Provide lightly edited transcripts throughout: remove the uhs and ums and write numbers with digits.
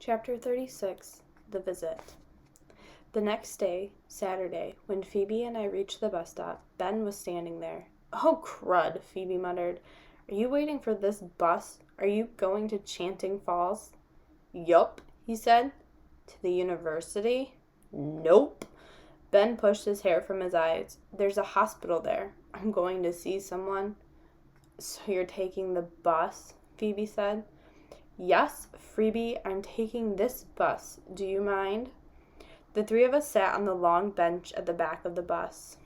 Chapter 36, The Visit. The next day, Saturday, when Phoebe and I reached the bus stop, Ben was standing there. "Oh, crud," Phoebe muttered. "Are you waiting for this bus? Are you going to Chanting Falls?" "Yup," he said. "To the university?" "Nope." Ben pushed his hair from his eyes. "There's a hospital there. I'm going to see someone." "So you're taking the bus?" Phoebe said. "Yes, Phoebe, I'm taking this bus. Do you mind?" The three of us sat on the long bench at the back of the bus.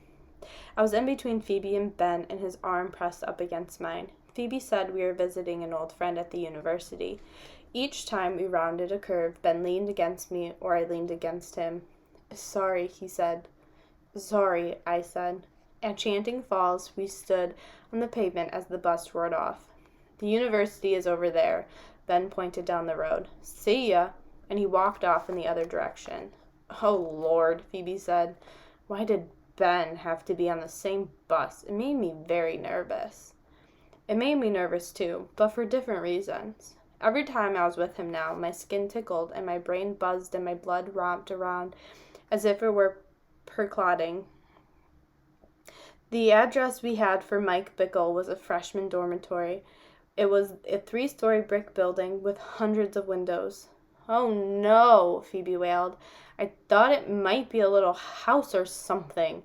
I was in between Phoebe and Ben, and his arm pressed up against mine. Phoebe said we were visiting an old friend at the university. Each time we rounded a curve, Ben leaned against me, or I leaned against him. "Sorry," he said. "Sorry," I said. At Chanting Falls, we stood on the pavement as the bus roared off. "The university is over there." Ben pointed down the road. "See ya," and he walked off in the other direction. "Oh, Lord," Phoebe said. Why did Ben have to be on the same bus? It made me very nervous. It made me nervous too, but for different reasons. Every time I was with him now, my skin tickled and my brain buzzed and my blood romped around as if it were perclotting. The address we had for Mike Bickle was a freshman dormitory. It was a 3-story brick building with hundreds of windows. "Oh no," Phoebe wailed. "I thought it might be a little house or something."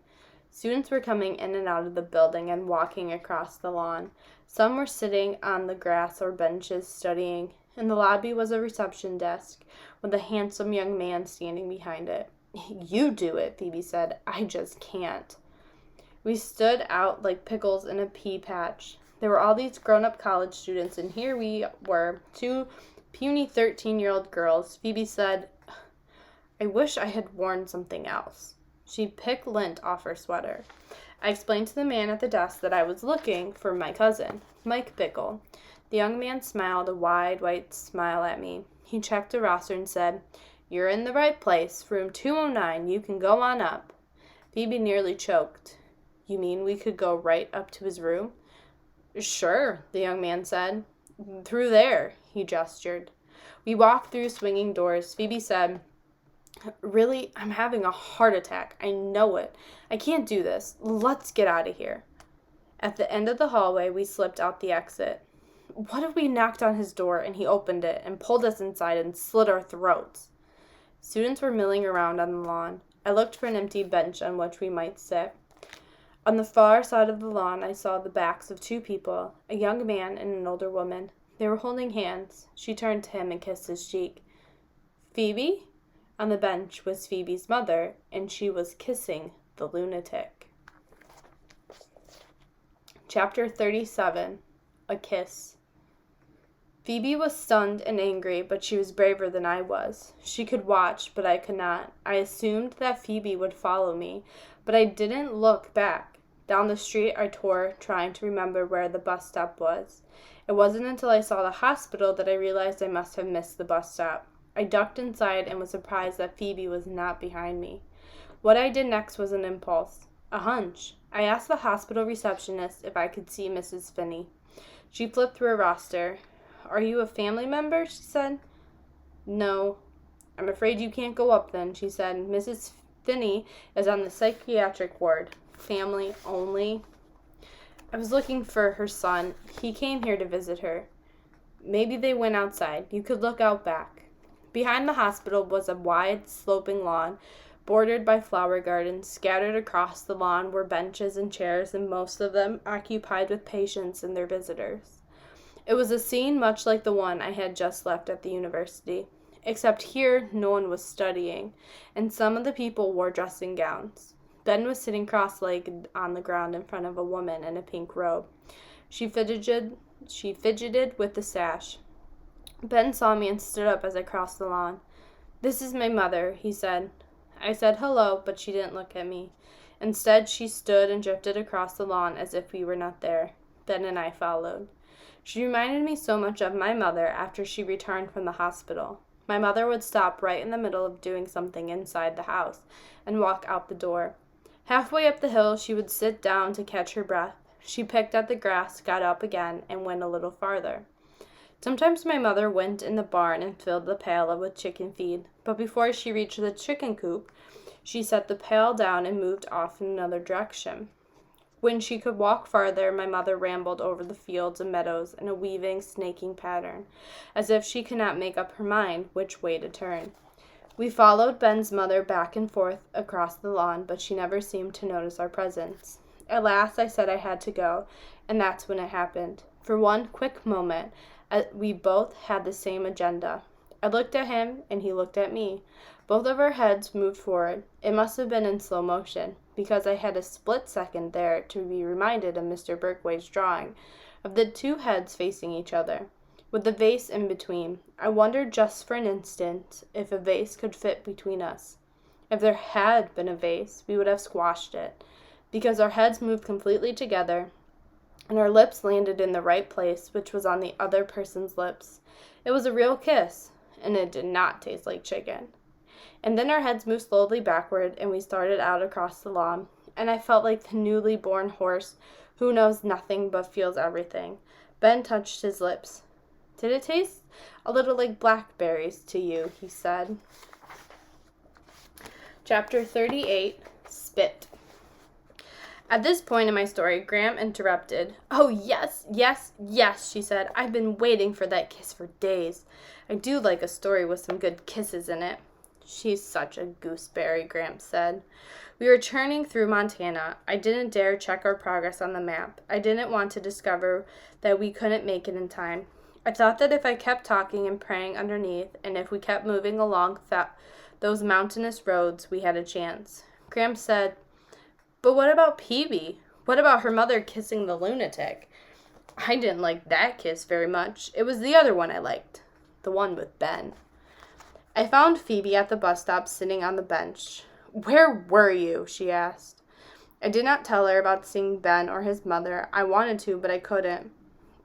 Students were coming in and out of the building and walking across the lawn. Some were sitting on the grass or benches studying. In the lobby was a reception desk with a handsome young man standing behind it. "You do it," Phoebe said. "I just can't." We stood out like pickles in a pea patch. There were all these grown-up college students, and here we were, two puny 13-year-old girls. Phoebe said, "I wish I had worn something else." She picked lint off her sweater. I explained to the man at the desk that I was looking for my cousin, Mike Bickle. The young man smiled a wide, white smile at me. He checked a roster and said, "You're in the right place, room 209. You can go on up." Phoebe nearly choked. "You mean we could go right up to his room?" "Sure," the young man said. "Through there," he gestured. We walked through swinging doors. Phoebe said, "Really, I'm having a heart attack. I know it. I can't do this. Let's get out of here." At the end of the hallway, we slipped out the exit. What if we knocked on his door and he opened it and pulled us inside and slit our throats? Students were milling around on the lawn. I looked for an empty bench on which we might sit. On the far side of the lawn, I saw the backs of two people, a young man and an older woman. They were holding hands. She turned to him and kissed his cheek. "Phoebe?" On the bench was Phoebe's mother, and she was kissing the lunatic. Chapter 37, A Kiss. Phoebe was stunned and angry, but she was braver than I was. She could watch, but I could not. I assumed that Phoebe would follow me, but I didn't look back. Down the street I tore, trying to remember where the bus stop was. It wasn't until I saw the hospital that I realized I must have missed the bus stop. I ducked inside and was surprised that Phoebe was not behind me. What I did next was an impulse, a hunch. I asked the hospital receptionist if I could see Mrs. Finney. She flipped through a roster. "Are you a family member?" she said. "No." "I'm afraid you can't go up then," she said. "Mrs. Finney is on the psychiatric ward. Family only." "I was looking for her son. He came here to visit her." "Maybe they went outside. You could look out back." Behind the hospital was a wide, sloping lawn, bordered by flower gardens. Scattered across the lawn were benches and chairs, and most of them occupied with patients and their visitors. It was a scene much like the one I had just left at the university, except here no one was studying, and some of the people wore dressing gowns. Ben was sitting cross-legged on the ground in front of a woman in a pink robe. She fidgeted with the sash. Ben saw me and stood up as I crossed the lawn. "This is my mother," he said. I said hello, but she didn't look at me. Instead, she stood and drifted across the lawn as if we were not there. Ben and I followed. She reminded me so much of my mother after she returned from the hospital. My mother would stop right in the middle of doing something inside the house and walk out the door. Halfway up the hill, she would sit down to catch her breath. She picked at the grass, got up again, and went a little farther. Sometimes my mother went in the barn and filled the pail with chicken feed, but before she reached the chicken coop, she set the pail down and moved off in another direction. When she could walk farther, my mother rambled over the fields and meadows in a weaving, snaking pattern, as if she could not make up her mind which way to turn. We followed Ben's mother back and forth across the lawn, but she never seemed to notice our presence. At last I said I had to go, and that's when it happened. For one quick moment, we both had the same agenda. I looked at him, and he looked at me. Both of our heads moved forward. It must have been in slow motion, because I had a split second there to be reminded of Mr. Birkway's drawing, of the two heads facing each other, with the vase in between. I wondered just for an instant if a vase could fit between us. If there had been a vase, we would have squashed it, because our heads moved completely together, and our lips landed in the right place, which was on the other person's lips. It was a real kiss, and it did not taste like chicken. And then our heads moved slowly backward, and we started out across the lawn, and I felt like the newly born horse who knows nothing but feels everything. Ben touched his lips. "Did it taste a little like blackberries to you?" he said. Chapter 38, Spit. At this point in my story, Graham interrupted. "Oh, yes, yes, yes," she said. "I've been waiting for that kiss for days. I do like a story with some good kisses in it." "She's such a gooseberry," Graham said. We were churning through Montana. I didn't dare check our progress on the map. I didn't want to discover that we couldn't make it in time. I thought that if I kept talking and praying underneath, and if we kept moving along those mountainous roads, we had a chance. Graham said, "But what about Peavy? What about her mother kissing the lunatic?" "I didn't like that kiss very much. It was the other one I liked. The one with Ben." I found Phoebe at the bus stop sitting on the bench. "Where were you?" she asked. I did not tell her about seeing Ben or his mother. I wanted to, but I couldn't.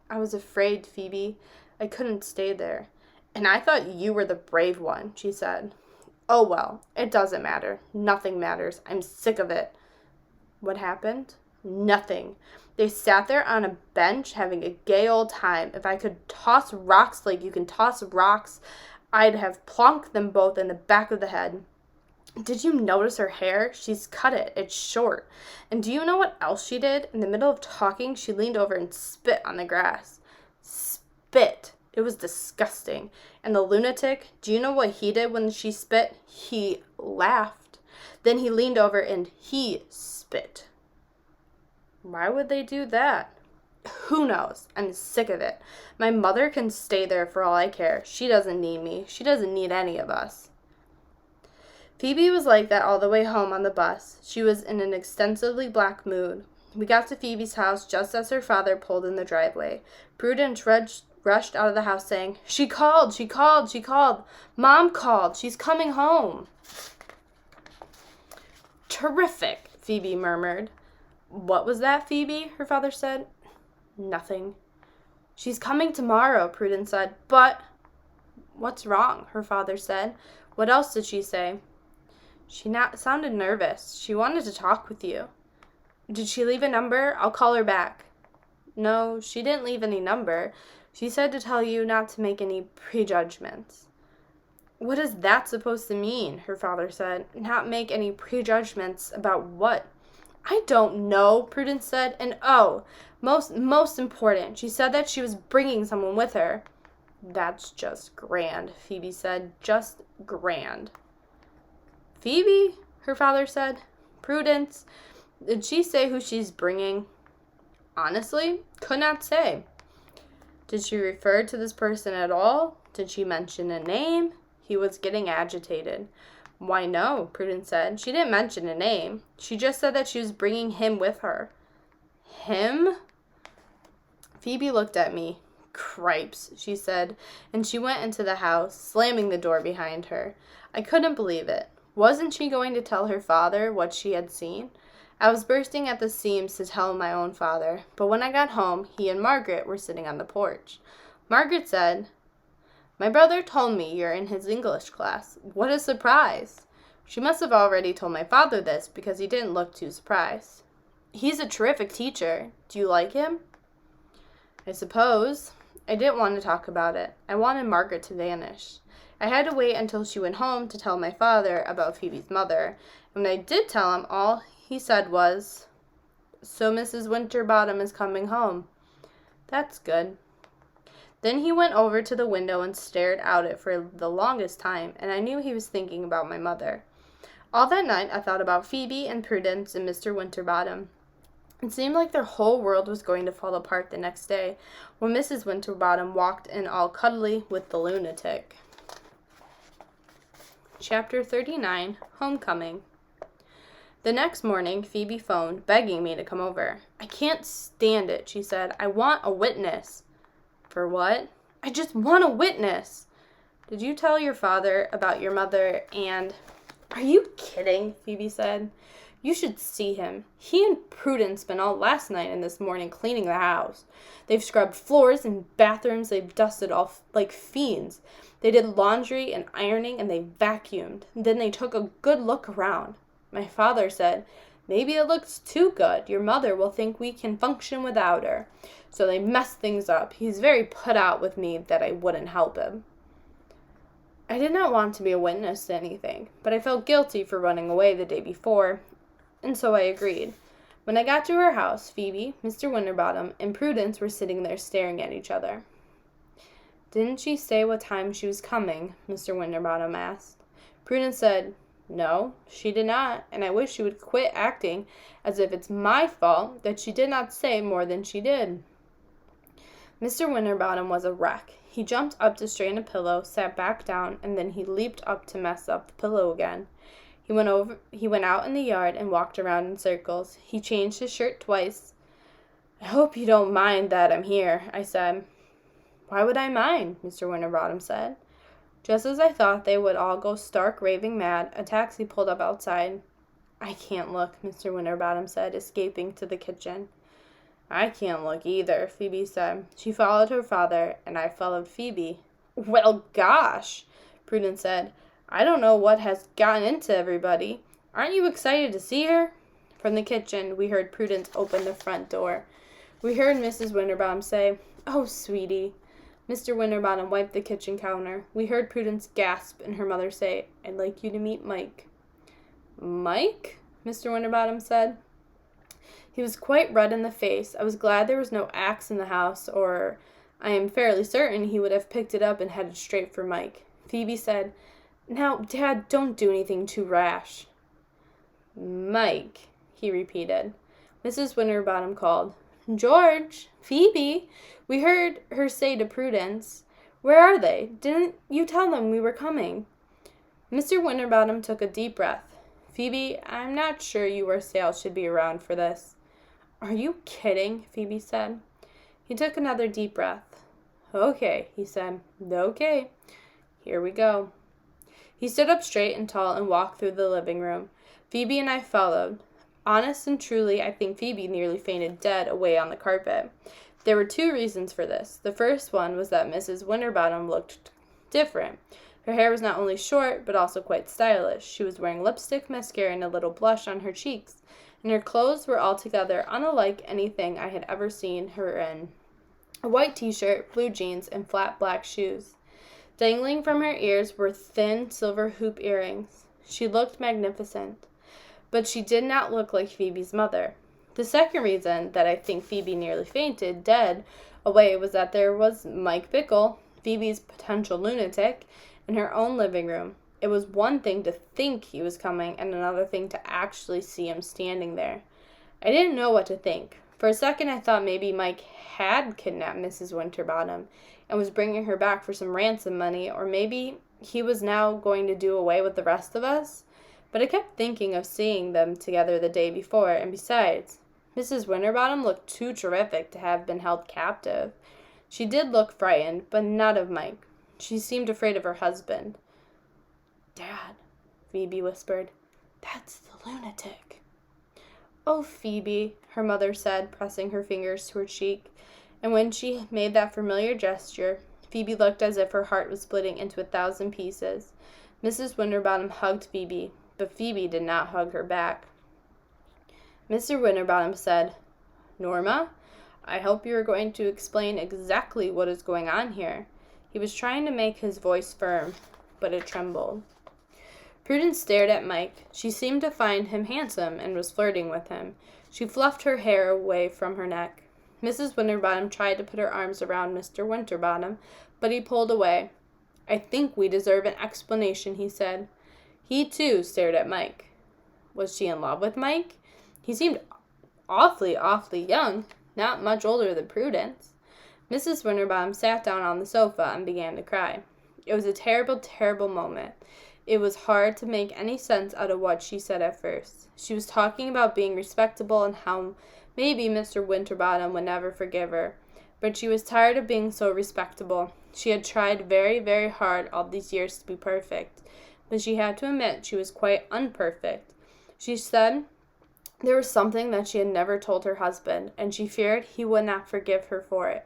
"I was afraid, Phoebe. I couldn't stay there." "And I thought you were the brave one," she said. "Oh, well, it doesn't matter. Nothing matters. I'm sick of it." "What happened?" "Nothing. They sat there on a bench having a gay old time. If I could toss rocks like you can toss rocks, I'd have plonked them both in the back of the head. Did you notice her hair? She's cut it. It's short. And do you know what else she did? In the middle of talking, she leaned over and spit on the grass." Spit. It was disgusting. And the lunatic, do you know what he did when she spit? He laughed. Then he leaned over and he spit." "Why would they do that?" "Who knows? I'm sick of it. My mother can stay there for all I care. She doesn't need me. She doesn't need any of us." Phoebe was like that all the way home on the bus. She was in an extensively black mood. We got to Phoebe's house just as her father pulled in the driveway. Prudence rushed out of the house saying, She called, she called, she called. Mom called. She's coming home." "Terrific," Phoebe murmured. "What was that, Phoebe?" her father said. "Nothing." "She's coming tomorrow," Prudence said. "But—" "What's wrong?" her father said. "What else did she say?" She sounded nervous. She wanted to talk with you." "Did she leave a number? I'll call her back." "No, she didn't leave any number. She said to tell you not to make any prejudgments." "What is that supposed to mean?" her father said. "Not make any prejudgments about what?" "I don't know," Prudence said. "And oh, most important, she said that she was bringing someone with her." "That's just grand," Phoebe said. "Just grand." "Phoebe," her father said. "Prudence, did she say who she's bringing?" "Honestly, could not say." "Did she refer to this person at all? Did she mention a name?" He was getting agitated. "Why, no," Prudence said. "She didn't mention a name. She just said that she was bringing him with her." "Him?" Phoebe looked at me. "Cripes," she said, and she went into the house, slamming the door behind her. I couldn't believe it. Wasn't she going to tell her father what she had seen? I was bursting at the seams to tell my own father, but when I got home, he and Margaret were sitting on the porch. Margaret said, "My brother told me you're in his English class. What a surprise." She must have already told my father this because he didn't look too surprised. "He's a terrific teacher. Do you like him?" "I suppose. I didn't want to talk about it. I wanted Margaret to vanish. I had to wait until she went home to tell my father about Phoebe's mother. And when I did tell him, all he said was, "So Mrs. Winterbottom is coming home." That's good. Then he went over to the window and stared out it for the longest time, and I knew he was thinking about my mother. All that night I thought about Phoebe and Prudence and Mr. Winterbottom. It seemed like their whole world was going to fall apart the next day when Mrs. Winterbottom walked in all cuddly with the lunatic. Chapter 39, Homecoming. The next morning, Phoebe phoned, begging me to come over. "I can't stand it," she said. "I want a witness." "For what?" "I just want a witness." "Did you tell your father about your mother and—" "Are you kidding?" Phoebe said. "You should see him. He and Prudence spent all last night and this morning cleaning the house. They've scrubbed floors and bathrooms. They've dusted all like fiends. They did laundry and ironing, and they vacuumed. Then they took a good look around. My father said, 'Maybe it looks too good. Your mother will think we can function without her.' So they messed things up. He's very put out with me that I wouldn't help him." I did not want to be a witness to anything, but I felt guilty for running away the day before, and so I agreed. When I got to her house, Phoebe, Mr. Winterbottom, and Prudence were sitting there staring at each other. "Didn't she say what time she was coming?" Mr. Winterbottom asked. Prudence said, "No, she did not, and I wish she would quit acting as if it's my fault that she did not say more than she did." Mr. Winterbottom was a wreck. He jumped up to straighten a pillow, sat back down, and then he leaped up to mess up the pillow again. He went out in the yard and walked around in circles. He changed his shirt twice. "I hope you don't mind that I'm here," I said. "Why would I mind?" Mr. Winterbottom said. Just as I thought they would all go stark raving mad, a taxi pulled up outside. "I can't look," Mr. Winterbottom said, escaping to the kitchen. "I can't look either," Phoebe said. She followed her father, and I followed Phoebe. "Well, gosh," Prudence said. "I don't know what has gotten into everybody. Aren't you excited to see her?" From the kitchen, we heard Prudence open the front door. We heard Mrs. Winterbottom say, "Oh, sweetie." Mr. Winterbottom wiped the kitchen counter. We heard Prudence gasp and her mother say, "I'd like you to meet Mike." "Mike?" Mr. Winterbottom said. He was quite red in the face. I was glad there was no axe in the house, or I am fairly certain he would have picked it up and headed straight for Mike. Phoebe said, "Now, Dad, don't do anything too rash." "Mike," he repeated. Mrs. Winterbottom called, "George, Phoebe, we heard her say to Prudence. Where are they? Didn't you tell them we were coming?" Mr. Winterbottom took a deep breath. "Phoebe, I'm not sure you or Sal should be around for this." "Are you kidding?" Phoebe said. He took another deep breath. "Okay," he said. "Okay. Here we go." He stood up straight and tall and walked through the living room. Phoebe and I followed. Honest and truly, I think Phoebe nearly fainted dead away on the carpet. There were two reasons for this. The first one was that Mrs. Winterbottom looked different. Her hair was not only short, but also quite stylish. She was wearing lipstick, mascara, and a little blush on her cheeks, and her clothes were altogether unlike anything I had ever seen her in. A white t-shirt, blue jeans, and flat black shoes. Dangling from her ears were thin silver hoop earrings. She looked magnificent. But she did not look like Phoebe's mother. The second reason that I think Phoebe nearly fainted dead away was that there was Mike Bickle, Phoebe's potential lunatic, in her own living room. It was one thing to think he was coming and another thing to actually see him standing there. I didn't know what to think. For a second I thought maybe Mike had kidnapped Mrs. Winterbottom and was bringing her back for some ransom money, or maybe he was now going to do away with the rest of us. But I kept thinking of seeing them together the day before, and besides, Mrs. Winterbottom looked too terrific to have been held captive. She did look frightened, but not of Mike. She seemed afraid of her husband. "Dad," Phoebe whispered, "that's the lunatic." "Oh, Phoebe," her mother said, pressing her fingers to her cheek, and when she made that familiar gesture, Phoebe looked as if her heart was splitting into 1,000 pieces. Mrs. Winterbottom hugged Phoebe, but Phoebe did not hug her back. Mr. Winterbottom said, "Norma, I hope you are going to explain exactly what is going on here." He was trying to make his voice firm, but it trembled. Prudence stared at Mike. She seemed to find him handsome and was flirting with him. She fluffed her hair away from her neck. Mrs. Winterbottom tried to put her arms around Mr. Winterbottom, but he pulled away. "I think we deserve an explanation," he said. He, too, stared at Mike. Was she in love with Mike? He seemed awfully young, not much older than Prudence. Mrs. Winterbottom sat down on the sofa and began to cry. It was a terrible moment. It was hard to make any sense out of what she said at first. She was talking about being respectable and how maybe Mr. Winterbottom would never forgive her. But she was tired of being so respectable. She had tried very hard all these years to be perfect. But she had to admit she was quite unperfect. She said there was something that she had never told her husband, and she feared he would not forgive her for it.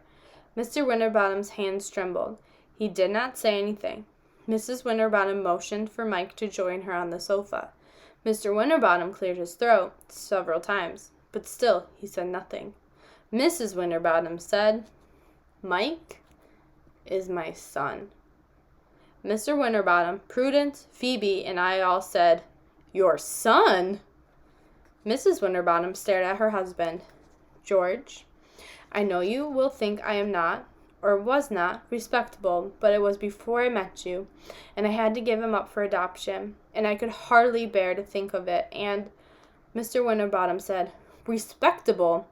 Mr. Winterbottom's hands trembled. He did not say anything. Mrs. Winterbottom motioned for Mike to join her on the sofa. Mr. Winterbottom cleared his throat several times, but still he said nothing. Mrs. Winterbottom said, "Mike is my son." Mr. Winterbottom, Prudence, Phoebe, and I all said, "Your son?" Mrs. Winterbottom stared at her husband. "George, I know you will think I am not, or was not, respectable, but it was before I met you, and I had to give him up for adoption, and I could hardly bear to think of it, and—" Mr. Winterbottom said, "Respectable?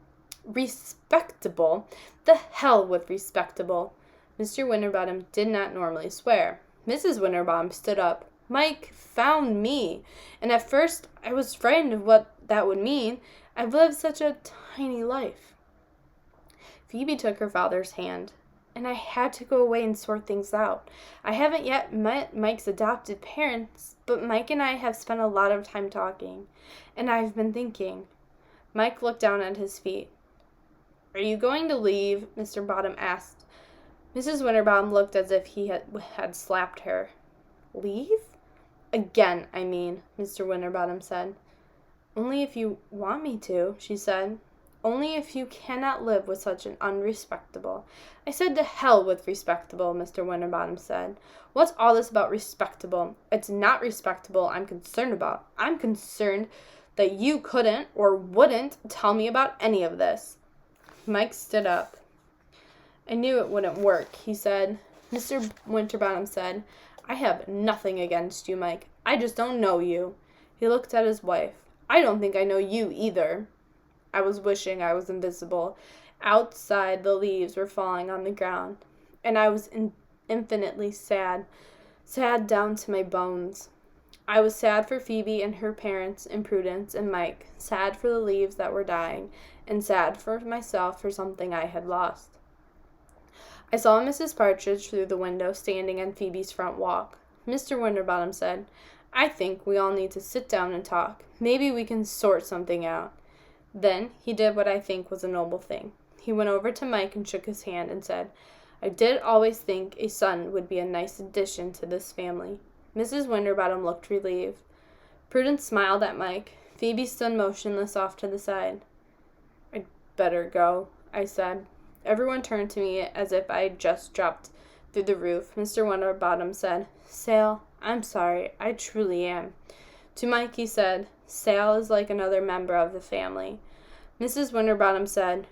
Respectable? The hell with respectable." Mr. Winterbottom did not normally swear. Mrs. Winterbottom stood up. "Mike found me, and at first I was frightened of what that would mean. I've lived such a tiny life." Phoebe took her father's hand. "And I had to go away and sort things out. I haven't yet met Mike's adopted parents, but Mike and I have spent a lot of time talking, and I've been thinking." Mike looked down at his feet. "Are you going to leave?" Mr. Bottom asked. Mrs. Winterbottom looked as if he had slapped her. "Leave? Again, I mean," Mr. Winterbottom said. "Only if you want me to," she said. "Only if you cannot live with such an unrespectable—" "I said to hell with respectable," Mr. Winterbottom said. "What's all this about respectable? It's not respectable I'm concerned about. I'm concerned that you couldn't or wouldn't tell me about any of this." Mike stood up. "I knew it wouldn't work," he said. Mr. Winterbottom said, "I have nothing against you, Mike. I just don't know you." He looked at his wife. "I don't think I know you either." I was wishing I was invisible. Outside, the leaves were falling on the ground, and I was infinitely sad down to my bones. I was sad for Phoebe and her parents and Prudence and Mike, sad for the leaves that were dying, and sad for myself for something I had lost. I saw Mrs. Partridge through the window standing on Phoebe's front walk. Mr. Winterbottom said, "I think we all need to sit down and talk. Maybe we can sort something out." Then he did what I think was a noble thing. He went over to Mike and shook his hand and said, "I did always think a son would be a nice addition to this family." Mrs. Winterbottom looked relieved. Prudence smiled at Mike. Phoebe stood motionless off to the side. "I'd better go," I said. Everyone turned to me as if I had just dropped through the roof. Mr. Winterbottom said, "Sal, I'm sorry. I truly am." To Mike he said, "Sal is like another member of the family." Mrs. Winterbottom said,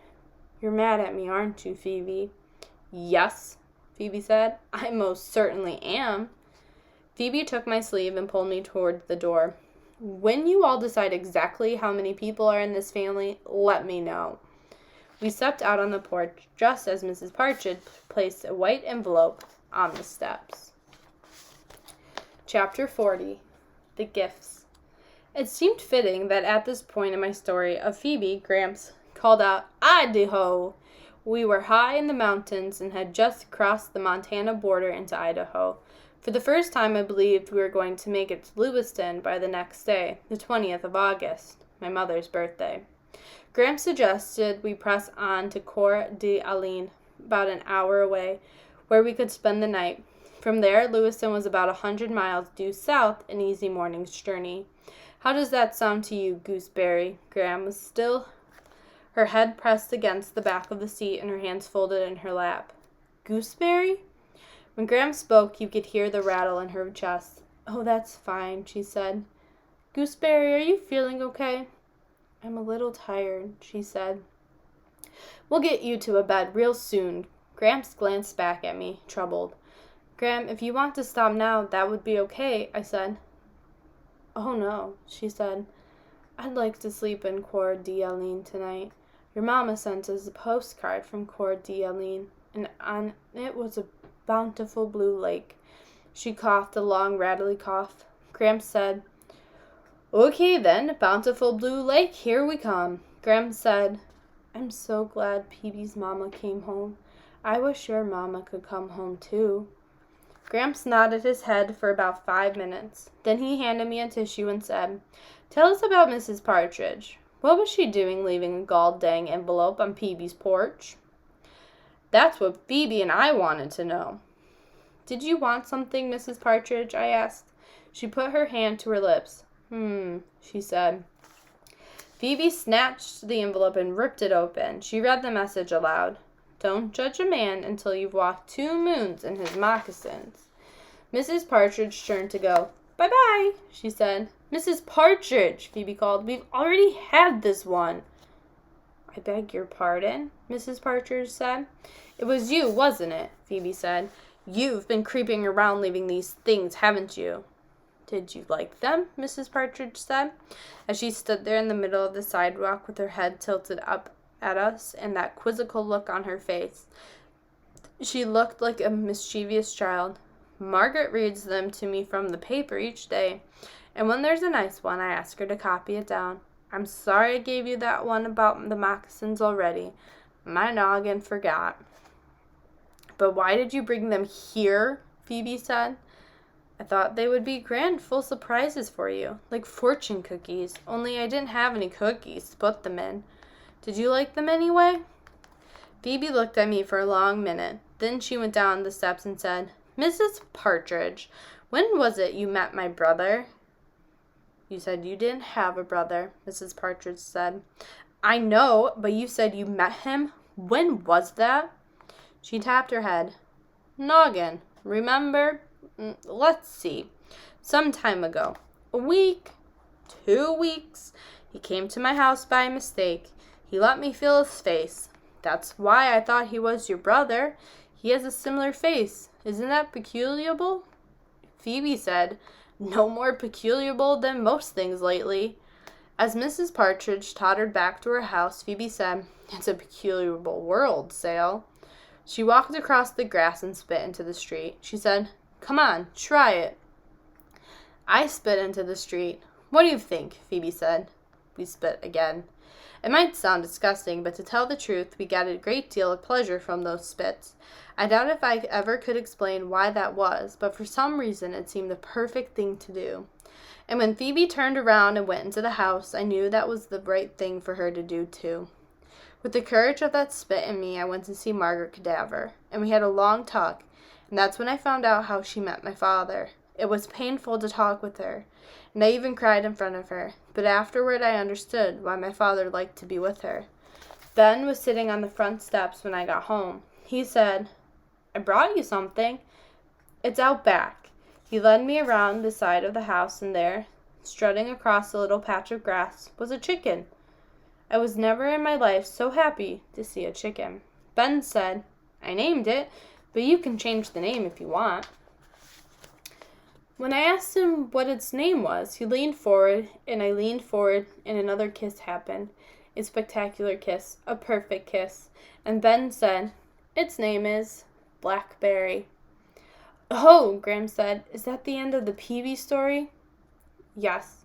"You're mad at me, aren't you, Phoebe?" "Yes," Phoebe said. "I most certainly am." Phoebe took my sleeve and pulled me toward the door. "When you all decide exactly how many people are in this family, let me know." We stepped out on the porch just as Mrs. Partridge placed a white envelope on the steps. Chapter 40. The Gifts. It seemed fitting that at this point in my story of Phoebe, Gramps called out, "Idaho!" We were high in the mountains and had just crossed the Montana border into Idaho. For the first time I believed we were going to make it to Lewiston by the next day, the 20th of August, my mother's birthday. Gramps suggested we press on to Coeur d'Alene, about an hour away, where we could spend the night. From there, Lewiston was about 100 miles due south, an easy morning's journey. "How does that sound to you, Gooseberry?" Gram was still her head pressed against the back of the seat and her hands folded in her lap. Gooseberry? When Gram spoke, you could hear the rattle in her chest. Oh, that's fine, she said. Gooseberry, are you feeling okay? I'm a little tired, she said. We'll get you to a bed real soon. Gramps glanced back at me, troubled. Gram, if you want to stop now, that would be okay, I said. Oh no, she said. I'd like to sleep in Coeur d'Alene tonight. Your mama sent us a postcard from Coeur d'Alene, and on it was a bountiful blue lake. She coughed a long, rattly cough. Gramps said, Okay then, bountiful blue lake, here we come. Gramps said, I'm so glad Peebee's mama came home. I wish your mama could come home too. Gramps nodded his head for about 5 minutes. Then he handed me a tissue and said, Tell us about Mrs. Partridge. What was she doing leaving a gall-dang envelope on Peebee's porch? That's what Phoebe and I wanted to know. Did you want something, Mrs. Partridge? I asked. She put her hand to her lips. She said. Phoebe snatched the envelope and ripped it open. She read the message aloud. Don't judge a man until you've walked 2 moons in his moccasins. Mrs. Partridge turned to go. Bye-bye, she said. Mrs. Partridge, Phoebe called. We've already had this one. I beg your pardon, Mrs. Partridge said. It was you, wasn't it? Phoebe said. You've been creeping around leaving these things, haven't you? Did you like them? Mrs. Partridge said, as she stood there in the middle of the sidewalk with her head tilted up at us and that quizzical look on her face. She looked like a mischievous child. Margaret reads them to me from the paper each day, and when there's a nice one, I ask her to copy it down. I'm sorry I gave you that one about the moccasins already. My noggin forgot. But why did you bring them here? Phoebe said. I thought they would be grand, full surprises for you, like fortune cookies, only I didn't have any cookies to put them in. Did you like them anyway? Phoebe looked at me for a long minute. Then she went down the steps and said, Mrs. Partridge, when was it you met my brother? You said you didn't have a brother, Mrs. Partridge said. I know, but you said you met him. When was that? She tapped her head. Noggin, remember? Let's see. Some time ago. A week. 2 weeks. He came to my house by mistake. He let me feel his face. That's why I thought he was your brother. He has a similar face. Isn't that peculiar? Phoebe said, No more peculiar than most things lately. As Mrs. Partridge tottered back to her house, Phoebe said, It's a peculiar world, Sale. She walked across the grass and spit into the street. She said, Come on, try it. I spit into the street. What do you think? Phoebe said. We spit again. It might sound disgusting, but to tell the truth, we got a great deal of pleasure from those spits. I doubt if I ever could explain why that was, but for some reason it seemed the perfect thing to do. And when Phoebe turned around and went into the house, I knew that was the right thing for her to do, too. With the courage of that spit in me, I went to see Margaret Cadaver, and we had a long talk, and that's when I found out how she met my father. It was painful to talk with her, and I even cried in front of her, but afterward I understood why my father liked to be with her. Ben was sitting on the front steps when I got home. He said, I brought you something. It's out back. He led me around the side of the house, and there, strutting across a little patch of grass, was a chicken. I was never in my life so happy to see a chicken. Ben said, I named it, but you can change the name if you want. When I asked him what its name was, he leaned forward, and I leaned forward, and another kiss happened. A spectacular kiss, a perfect kiss. And Ben said, Its name is Blackberry. Oh, Graham said, is that the end of the Peavy story? Yes,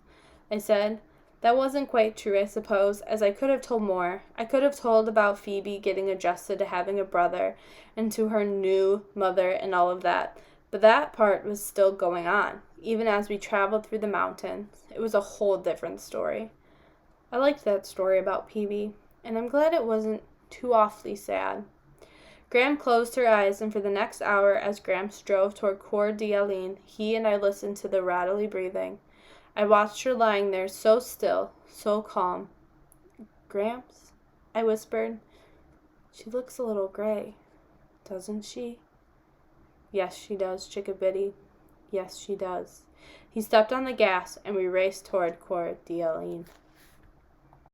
I said. That wasn't quite true, I suppose, as I could have told more. I could have told about Phoebe getting adjusted to having a brother, and to her new mother and all of that. But that part was still going on, even as we traveled through the mountains. It was a whole different story. I liked that story about Peavy, and I'm glad it wasn't too awfully sad. Graham closed her eyes, and for the next hour, as Graham drove toward Coeur d'Alene, he and I listened to the rattly breathing. I watched her lying there so still, so calm. Gramps? I whispered. She looks a little gray, doesn't she? Yes, she does, Chickabiddy. Yes, she does. He stepped on the gas, and we raced toward Coeur d'Alene.